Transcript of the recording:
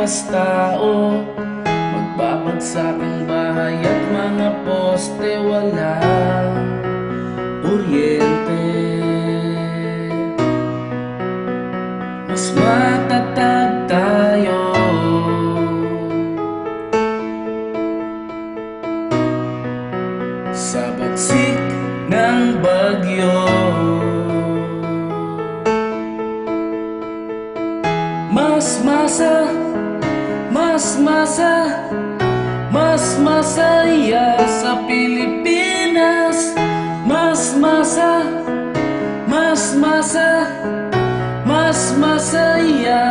lipas tao, magbabagsak ang bahay at mga poste walang kuryente. Mas matatag tayo sa bagsik ng bagyo. Mas masaya sa Pilipinas. Mas masaya